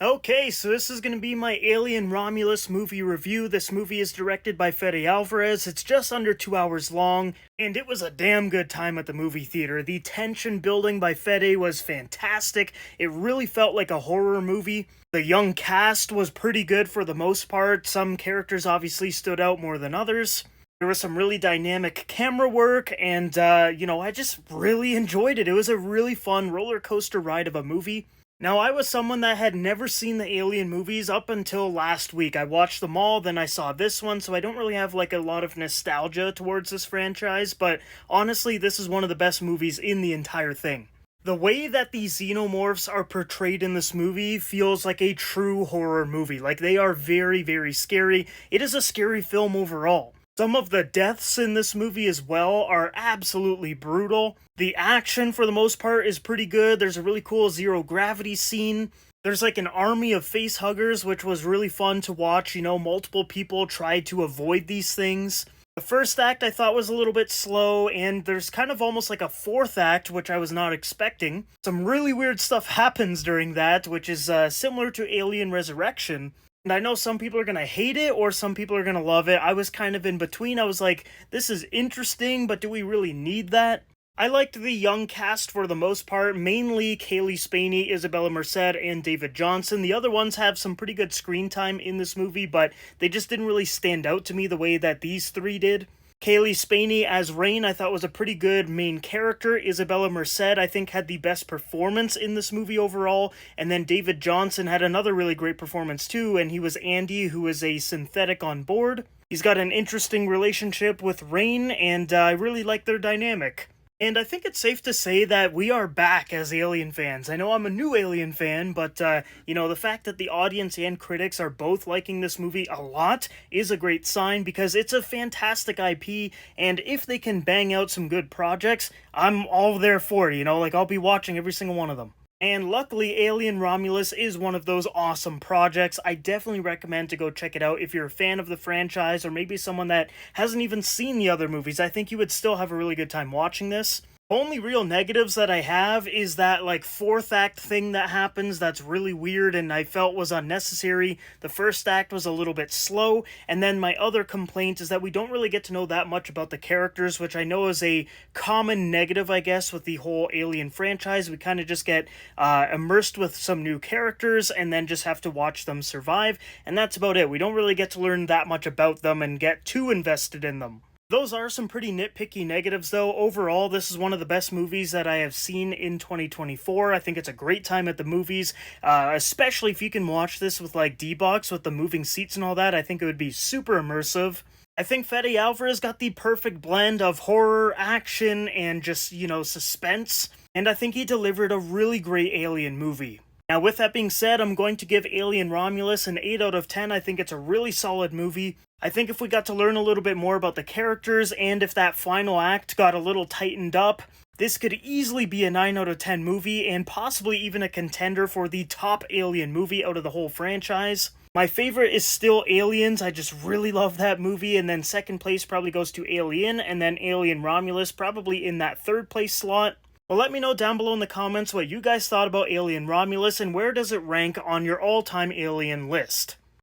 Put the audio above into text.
Okay, so this is going to be my Alien Romulus movie review. This movie is directed by Fede Alvarez. It's just under 2 hours long, and it was a damn good time at the movie theater. The tension building by Fede was fantastic. It really felt like a horror movie. The young cast was pretty good for the most part. Some characters obviously stood out more than others. There was some really dynamic camera work, and, I just really enjoyed it. It was a really fun roller coaster ride of a movie. Now, I was someone that had never seen the Alien movies up until last week. I watched them all, then I saw this one, so I don't really have like a lot of nostalgia towards this franchise, but honestly, this is one of the best movies in the entire thing. The way that the xenomorphs are portrayed in this movie feels like a true horror movie. Like, they are very, very scary. It is a scary film overall. Some of the deaths in this movie as well are absolutely brutal. The action, for the most part, is pretty good. There's a really cool zero-gravity scene. There's like an army of facehuggers, which was really fun to watch. Multiple people tried to avoid these things. The first act I thought was a little bit slow, and there's kind of almost like a fourth act, which I was not expecting. Some really weird stuff happens during that, which is similar to Alien Resurrection. And I know some people are going to hate it or some people are going to love it. I was kind of in between. I was like, this is interesting, but do we really need that? I liked the young cast for the most part, mainly Kaylee Spaney, Isabella Merced, and David Johnson. The other ones have some pretty good screen time in this movie, but they just didn't really stand out to me the way that these three did. Kaylee Spaney as Rain I thought was a pretty good main character. Isabella Merced I think had the best performance in this movie overall. And then David Johnson had another really great performance too, and he was Andy, who is a synthetic on board. He's got an interesting relationship with Rain, and I really like their dynamic. And I think it's safe to say that we are back as Alien fans. I know I'm a new Alien fan, but, the fact that the audience and critics are both liking this movie a lot is a great sign because it's a fantastic IP, and if they can bang out some good projects, I'm all there for it, I'll be watching every single one of them. And luckily, Alien Romulus is one of those awesome projects. I definitely recommend to go check it out if you're a fan of the franchise or maybe someone that hasn't even seen the other movies. I think you would still have a really good time watching this. Only real negatives that I have is that fourth act thing that happens that's really weird and I felt was unnecessary. The first act was a little bit slow, and then my other complaint is that we don't really get to know that much about the characters, which I know is a common negative, I guess, with the whole Alien franchise. We kind of just get immersed with some new characters and then just have to watch them survive, and that's about it. We don't really get to learn that much about them and get too invested in them. Those are some pretty nitpicky negatives, though. Overall, this is one of the best movies that I have seen in 2024. I think it's a great time at the movies, especially if you can watch this with, D-Box, with the moving seats and all that. I think it would be super immersive. I think Fede Alvarez got the perfect blend of horror, action, and just, suspense. And I think he delivered a really great Alien movie. Now, with that being said, I'm going to give Alien Romulus an 8 out of 10. I think it's a really solid movie. I think if we got to learn a little bit more about the characters, and if that final act got a little tightened up, this could easily be a 9 out of 10 movie, and possibly even a contender for the top Alien movie out of the whole franchise. My favorite is still Aliens. I just really love that movie, and then second place probably goes to Alien, and then Alien Romulus probably in that third place slot. Well, let me know down below in the comments what you guys thought about Alien Romulus, and where does it rank on your all-time Alien list.